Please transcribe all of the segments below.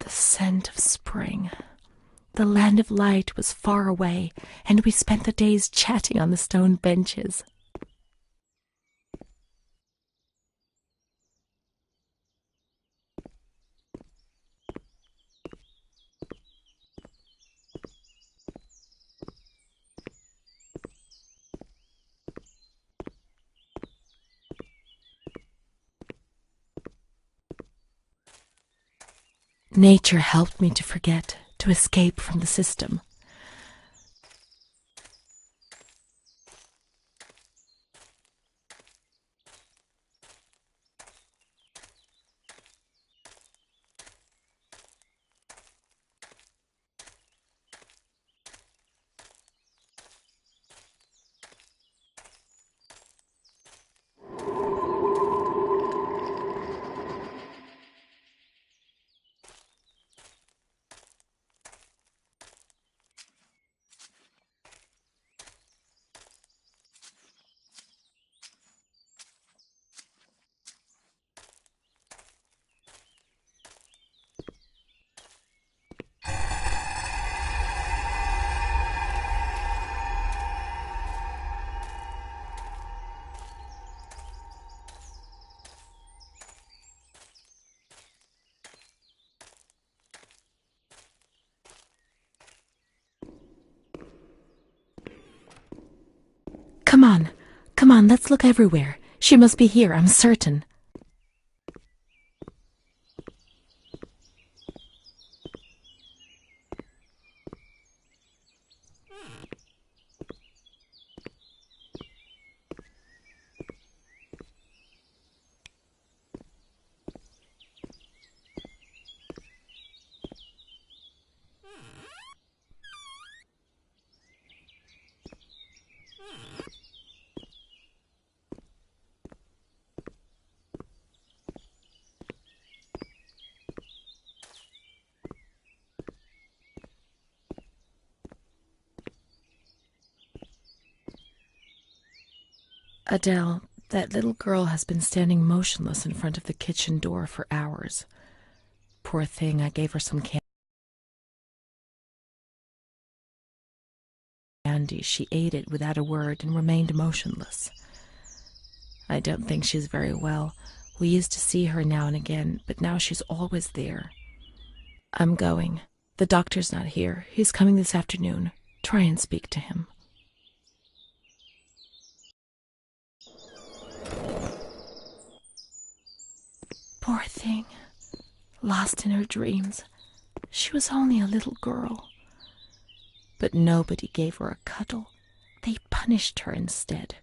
The scent of spring. The land of light was far away, and we spent the days chatting on the stone benches. Nature helped me to forget, to escape from the system. Come on, let's look everywhere. She must be here, I'm certain. Adele, that little girl has been standing motionless in front of the kitchen door for hours. Poor thing, I gave her some candy. She ate it without a word and remained motionless. I don't think she's very well. We used to see her now and again, but now she's always there. I'm going. The doctor's not here. He's coming this afternoon. Try and speak to him. Poor thing, lost in her dreams. She was only a little girl. But nobody gave her a cuddle. They punished her instead.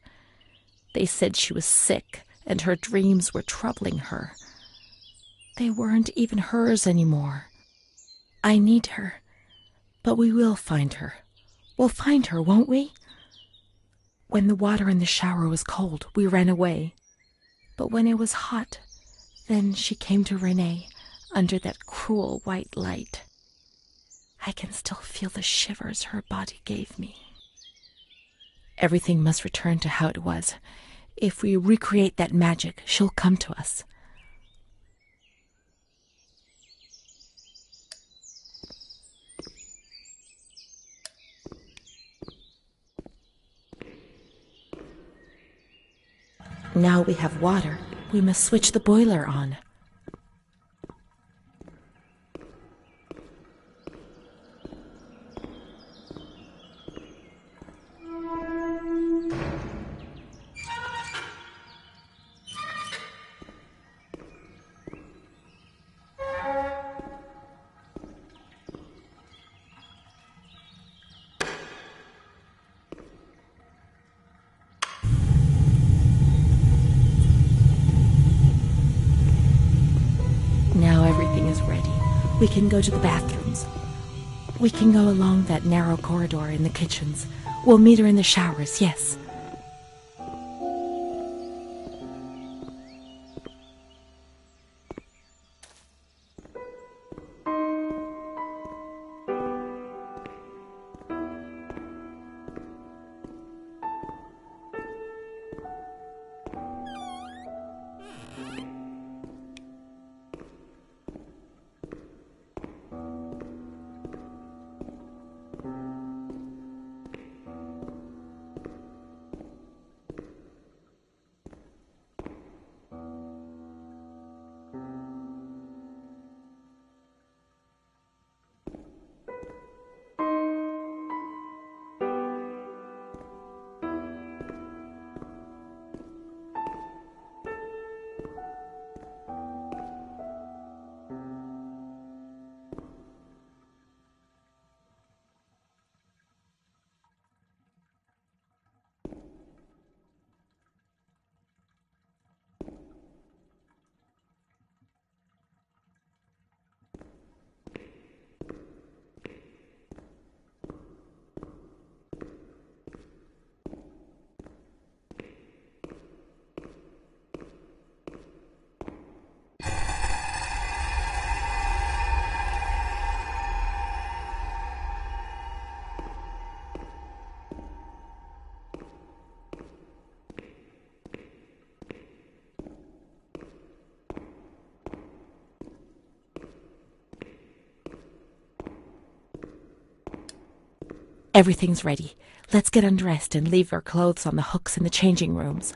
They said she was sick and her dreams were troubling her. They weren't even hers anymore. I need her, but we will find her. We'll find her, won't we? When the water in the shower was cold, we ran away. But when it was hot, then she came to Renee under that cruel white light. I can still feel the shivers her body gave me. Everything must return to how it was. If we recreate that magic, she'll come to us. Now we have water. We must switch the boiler on. Now everything is ready. We can go to the bathrooms. We can go along that narrow corridor in the kitchens. We'll meet her in the showers, yes. Everything's ready. Let's get undressed and leave our clothes on the hooks in the changing rooms.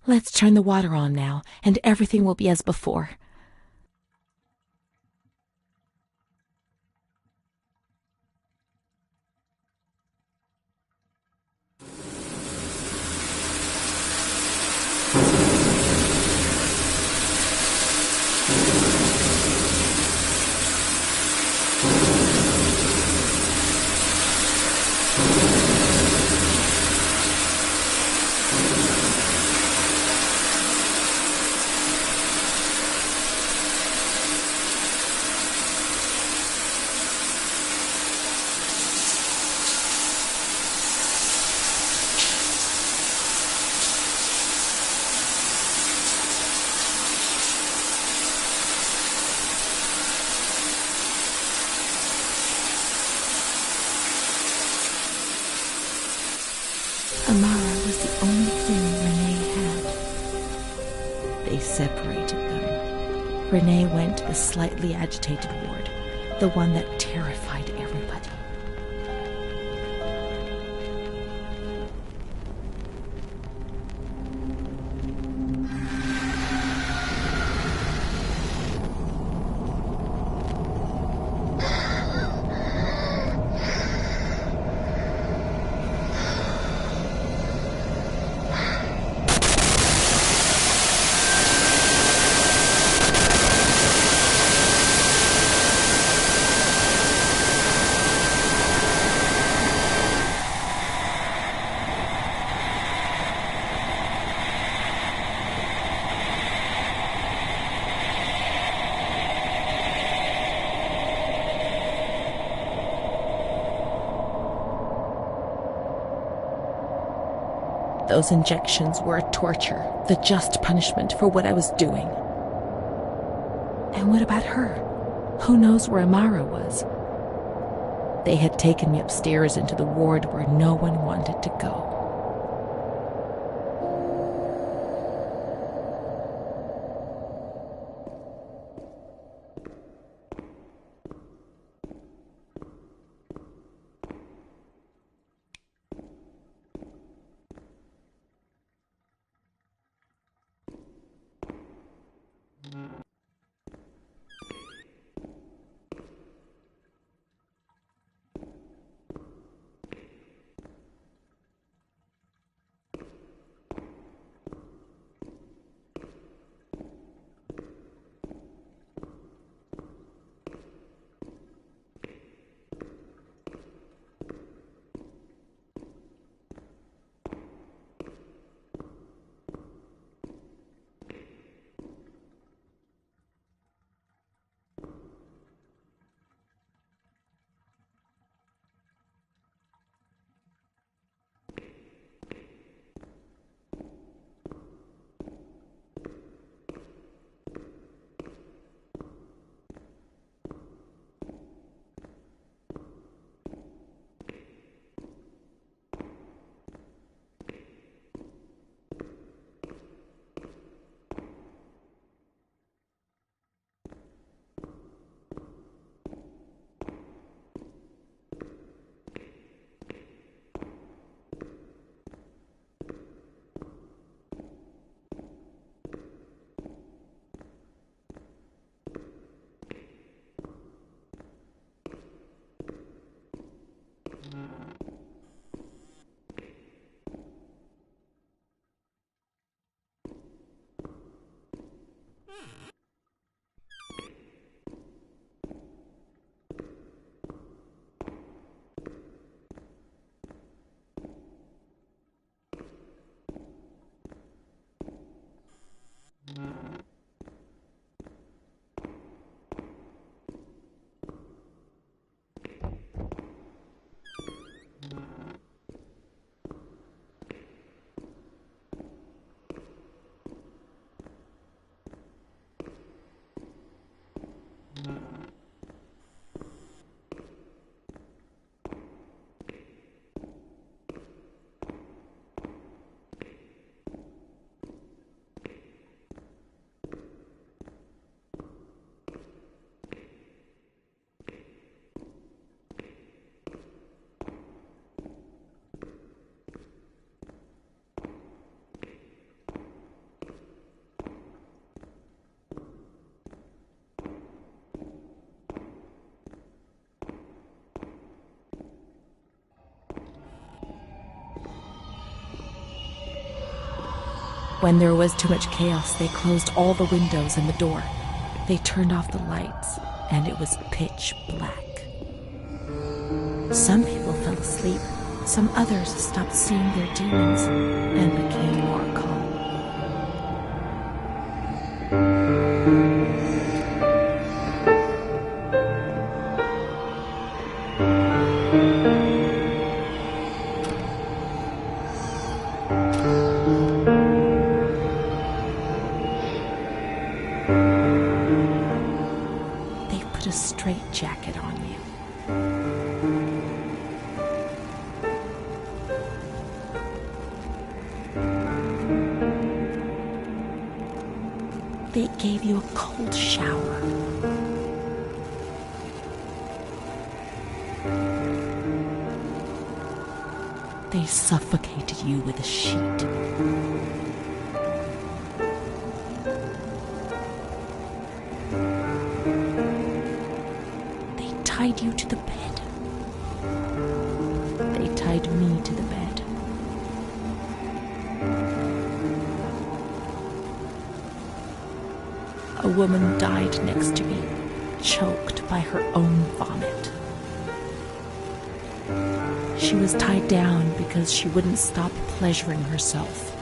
Let's turn the water on now, and everything will be as before. Amara was the only thing Renee had. They separated them. Renee went to the slightly agitated ward, the one that terrified everybody. Those injections were a torture, the just punishment for what I was doing. And what about her? Who knows where Amara was? They had taken me upstairs into the ward where no one wanted to go. When there was too much chaos, they closed all the windows and the door. They turned off the lights, and it was pitch black. Some people fell asleep. Some others stopped seeing their demons and became more calm. They put a straitjacket on you. They gave you a cold shower. They suffocated you with a sheet. They tied you to the bed. They tied me to the bed. A woman died next to me, choked by her own vomit. She was tied down because she wouldn't stop pleasuring herself.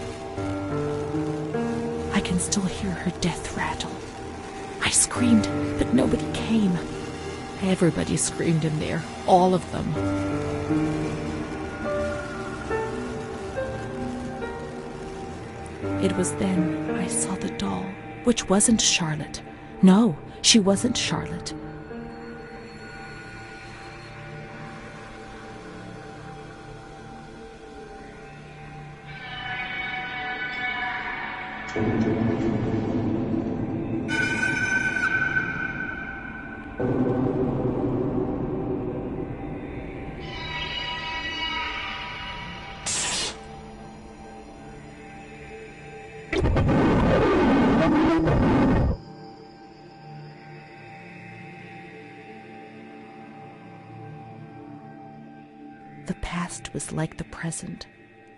I can still hear her death rattle. I screamed, but nobody came. Everybody screamed in there, all of them. It was then I saw the doll, which wasn't Charlotte. No, she wasn't Charlotte. The past was like the present.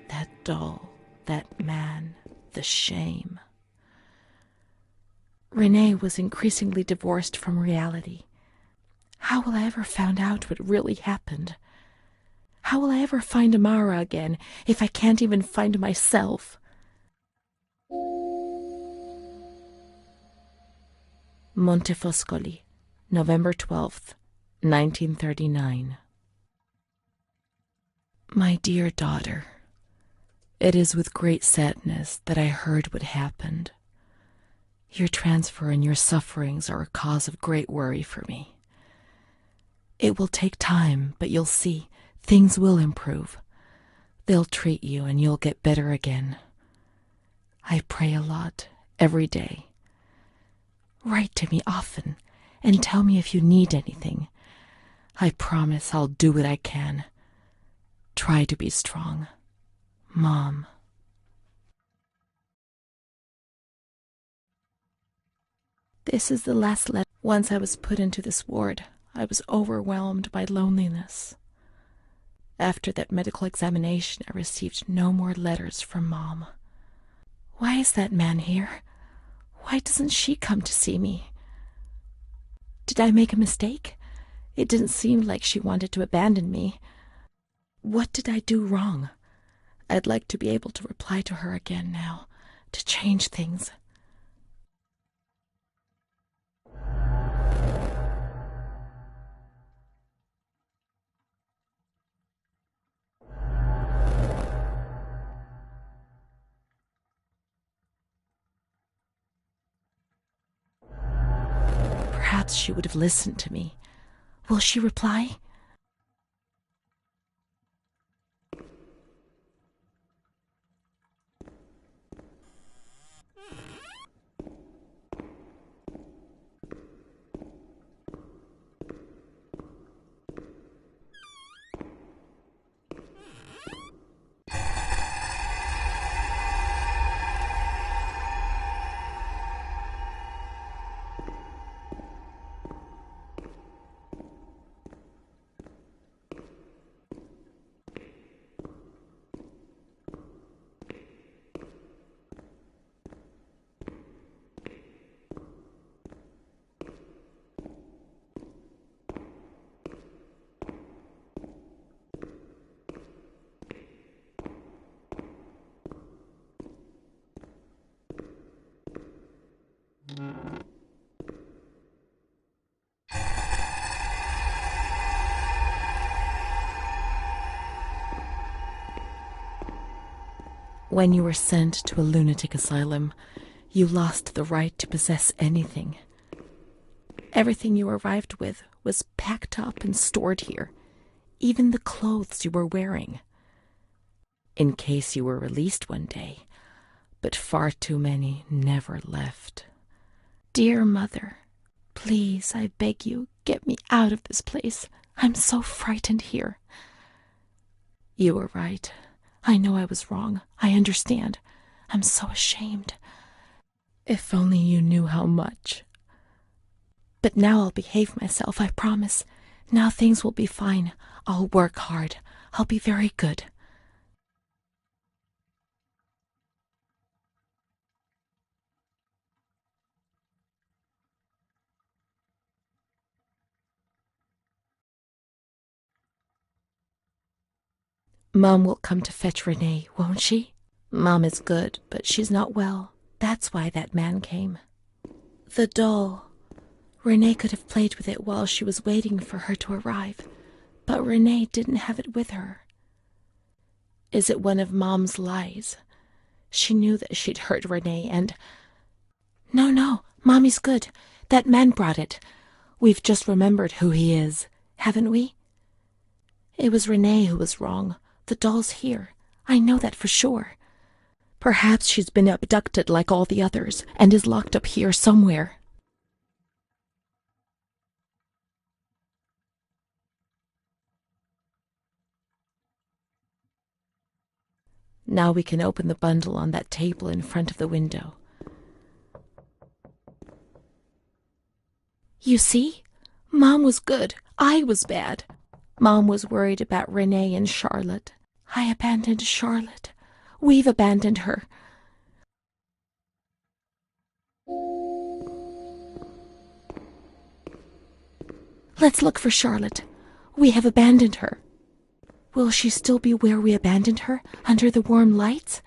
That doll, that man, the shame. Renee was increasingly divorced from reality. How will I ever find out what really happened? How will I ever find Amara again if I can't even find myself? Montefoscoli, November 12th, 1939. My dear daughter, it is with great sadness that I heard what happened. Your transfer and your sufferings are a cause of great worry for me. It will take time, but you'll see, things will improve. They'll treat you and you'll get better again. I pray a lot, every day. Write to me often and tell me if you need anything. I promise I'll do what I can. Try to be strong. Mom. This is the last letter. Once I was put into this ward, I was overwhelmed by loneliness. After that medical examination, I received no more letters from Mom. Why is that man here? Why doesn't she come to see me? Did I make a mistake? It didn't seem like she wanted to abandon me. What did I do wrong? I'd like to be able to reply to her again now, to change things. Perhaps she would have listened to me. Will she reply? When you were sent to a lunatic asylum, you lost the right to possess anything. Everything you arrived with was packed up and stored here, even the clothes you were wearing, in case you were released one day, but far too many never left. Dear Mother, please, I beg you, get me out of this place. I'm so frightened here. You were right. I know I was wrong. I understand. I'm so ashamed. If only you knew how much. But now I'll behave myself, I promise. Now things will be fine. I'll work hard. I'll be very good. Mom will come to fetch Renee, won't she? Mom is good, but she's not well. That's why that man came. The doll. Renee could have played with it while she was waiting for her to arrive, but Renee didn't have it with her. Is it one of Mom's lies? She knew that she'd hurt Renee and... No, Mommy's good. That man brought it. We've just remembered who he is, haven't we? It was Renee who was wrong. The doll's here. I know that for sure. Perhaps she's been abducted like all the others and is locked up here somewhere. Now we can open the bundle on that table in front of the window. You see? Mom was good. I was bad. Mom was worried about Renee and Charlotte. I abandoned Charlotte. We've abandoned her. Let's look for Charlotte. We have abandoned her. Will she still be where we abandoned her, under the warm lights?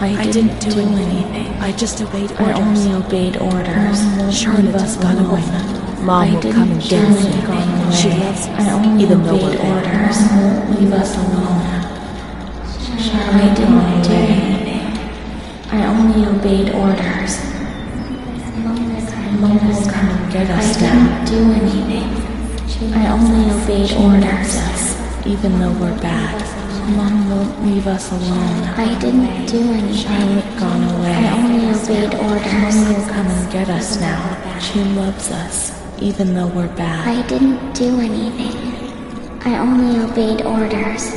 I didn't do anything. I just obeyed orders. I only obeyed orders. Charlotte has gone away. Mom will come and get me. She loves us, even though we're bad. Leave us alone. I didn't do anything. I only obeyed orders. Mom will come and get us now. I didn't do anything. I only obeyed orders. Even though we're bad. Mom won't leave us alone. I didn't do anything. Charlotte gone away. I only obeyed orders. Mom will come and get us now. She loves us, even though we're bad. I didn't do anything. I only obeyed orders.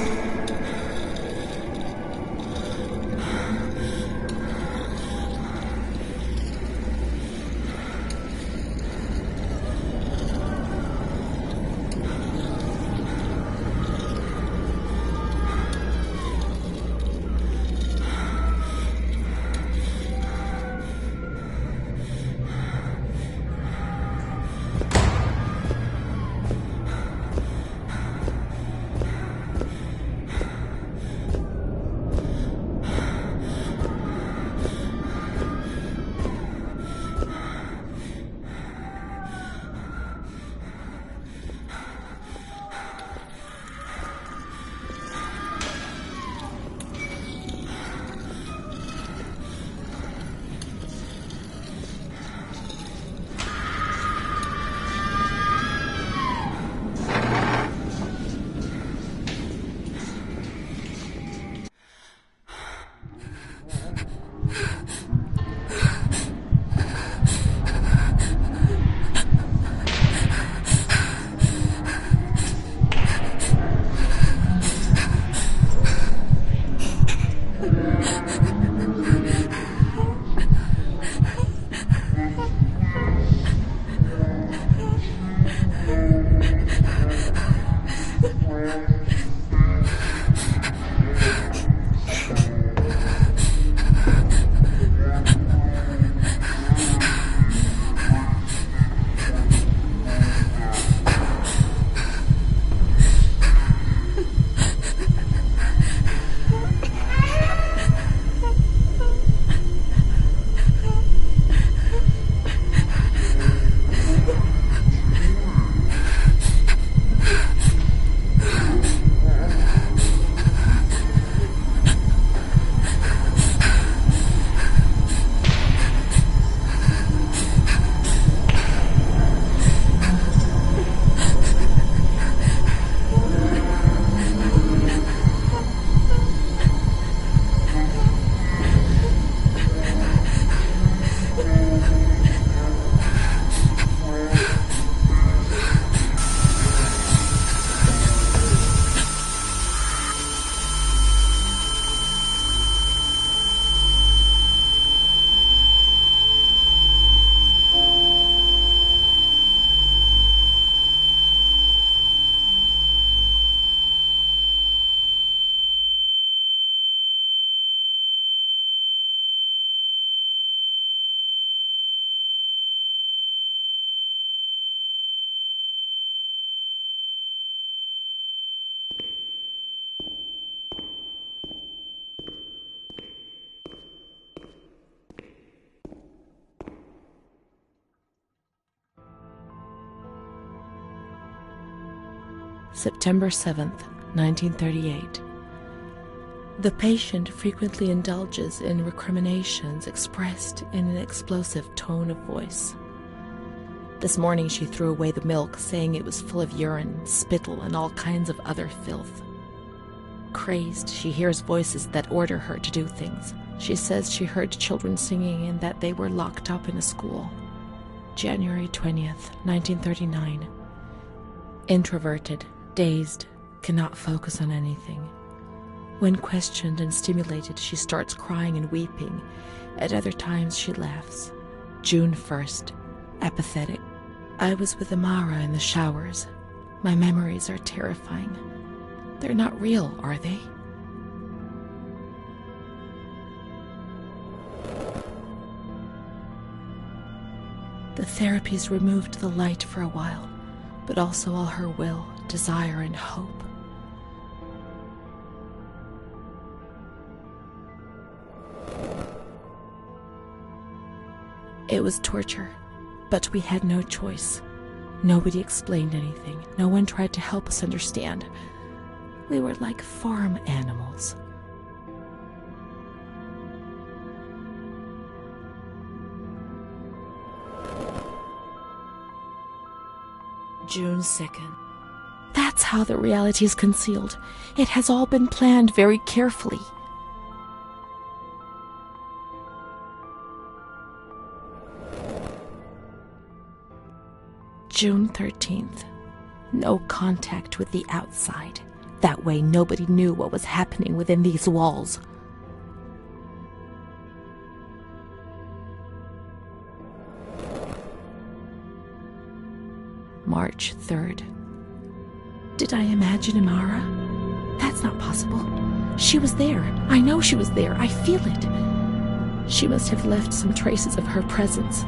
September 7th, 1938. The patient frequently indulges in recriminations expressed in an explosive tone of voice. This morning she threw away the milk, saying it was full of urine, spittle, and all kinds of other filth. Crazed, she hears voices that order her to do things. She says she heard children singing and that they were locked up in a school. January 20th, 1939. Introverted, dazed, cannot focus on anything. When questioned and stimulated, she starts crying and weeping. At other times, she laughs. June 1st. Apathetic. I was with Amara in the showers. My memories are terrifying. They're not real, are they? The therapies removed the light for a while, but also all her will, desire, and hope. It was torture, but we had no choice. Nobody explained anything. No one tried to help us understand. We were like farm animals. June 2nd. That's how the reality is concealed. It has all been planned very carefully. June 13th. No contact with the outside. That way nobody knew what was happening within these walls. March 3rd. Did I imagine Amara? That's not possible. She was there. I know she was there. I feel it. She must have left some traces of her presence.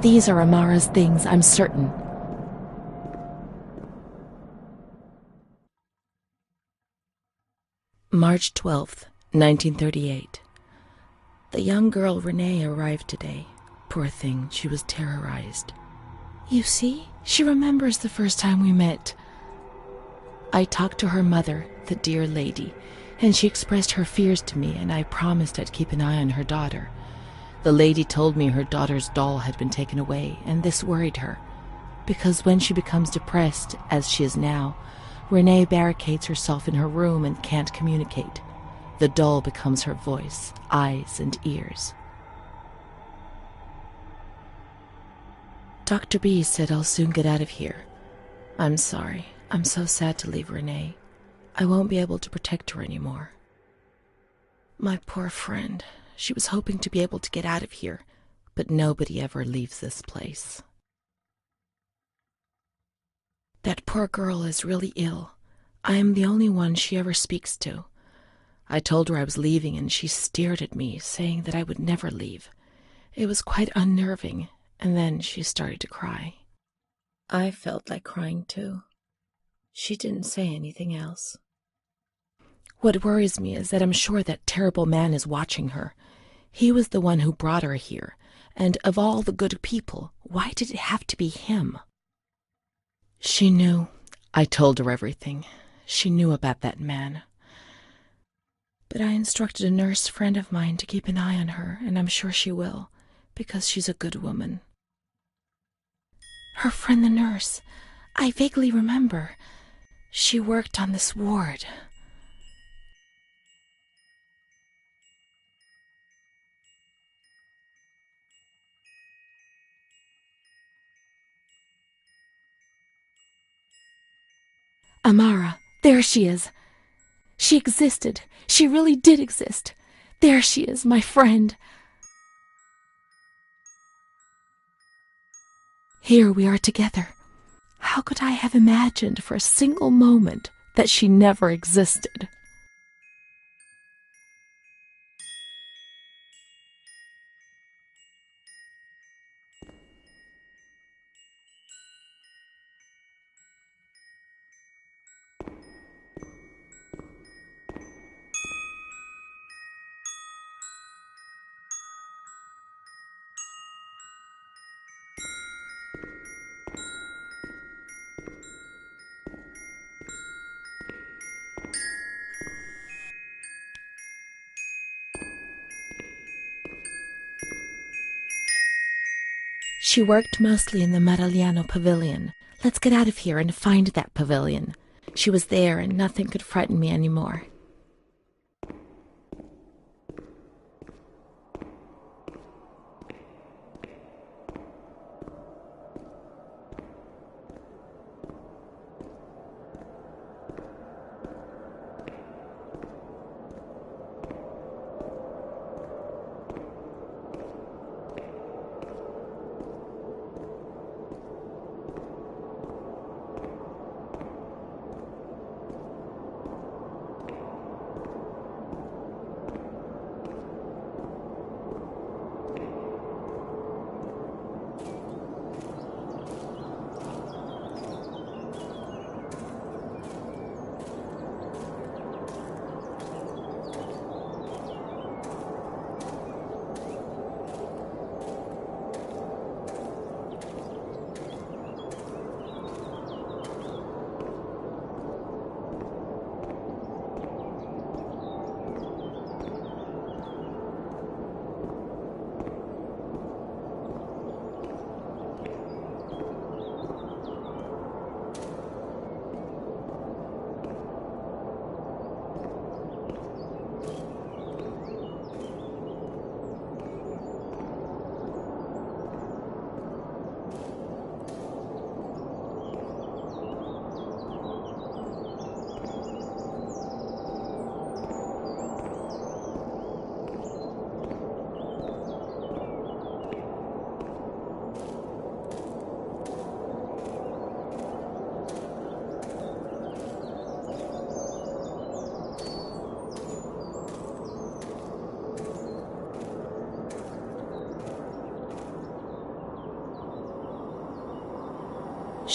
These are Amara's things, I'm certain. March 12th, 1938. The young girl Renee arrived today. Poor thing, she was terrorized. You see, she remembers the first time we met. I talked to her mother, the dear lady, and she expressed her fears to me, and I promised I'd keep an eye on her daughter. The lady told me her daughter's doll had been taken away, and this worried her, because when she becomes depressed, as she is now, Renee barricades herself in her room and can't communicate. The doll becomes her voice, eyes, and ears. Dr. B said I'll soon get out of here. I'm sorry. I'm so sad to leave Renee. I won't be able to protect her anymore. My poor friend. She was hoping to be able to get out of here, but nobody ever leaves this place. That poor girl is really ill. I am the only one she ever speaks to. I told her I was leaving, and she stared at me, saying that I would never leave. It was quite unnerving, and then she started to cry. I felt like crying too. She didn't say anything else. What worries me is that I'm sure that terrible man is watching her. He was the one who brought her here, and of all the good people, why did it have to be him? She knew. I told her everything. She knew about that man. But I instructed a nurse friend of mine to keep an eye on her, and I'm sure she will, because she's a good woman. Her friend the nurse. I vaguely remember. She worked on this ward. Amara, there she is. She existed. She really did exist. There she is, my friend. Here we are together. How could I have imagined for a single moment that she never existed? She worked mostly in the Maragliano pavilion. Let's get out of here and find that pavilion. She was there and nothing could frighten me anymore.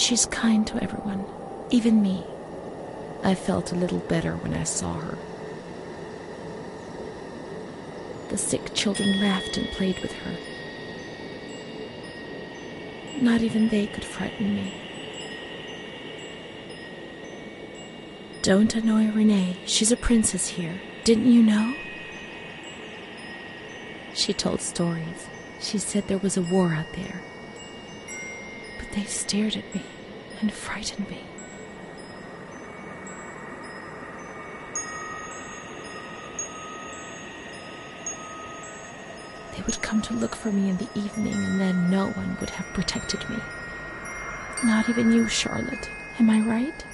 She's kind to everyone, even me. I felt a little better when I saw her. The sick children laughed and played with her. Not even they could frighten me. Don't annoy Renee. She's a princess here. Didn't you know? She told stories. She said there was a war out there. But they stared at me and frightened me. They would come to look for me in the evening, and then no one would have protected me. Not even you, Charlotte. Am I right?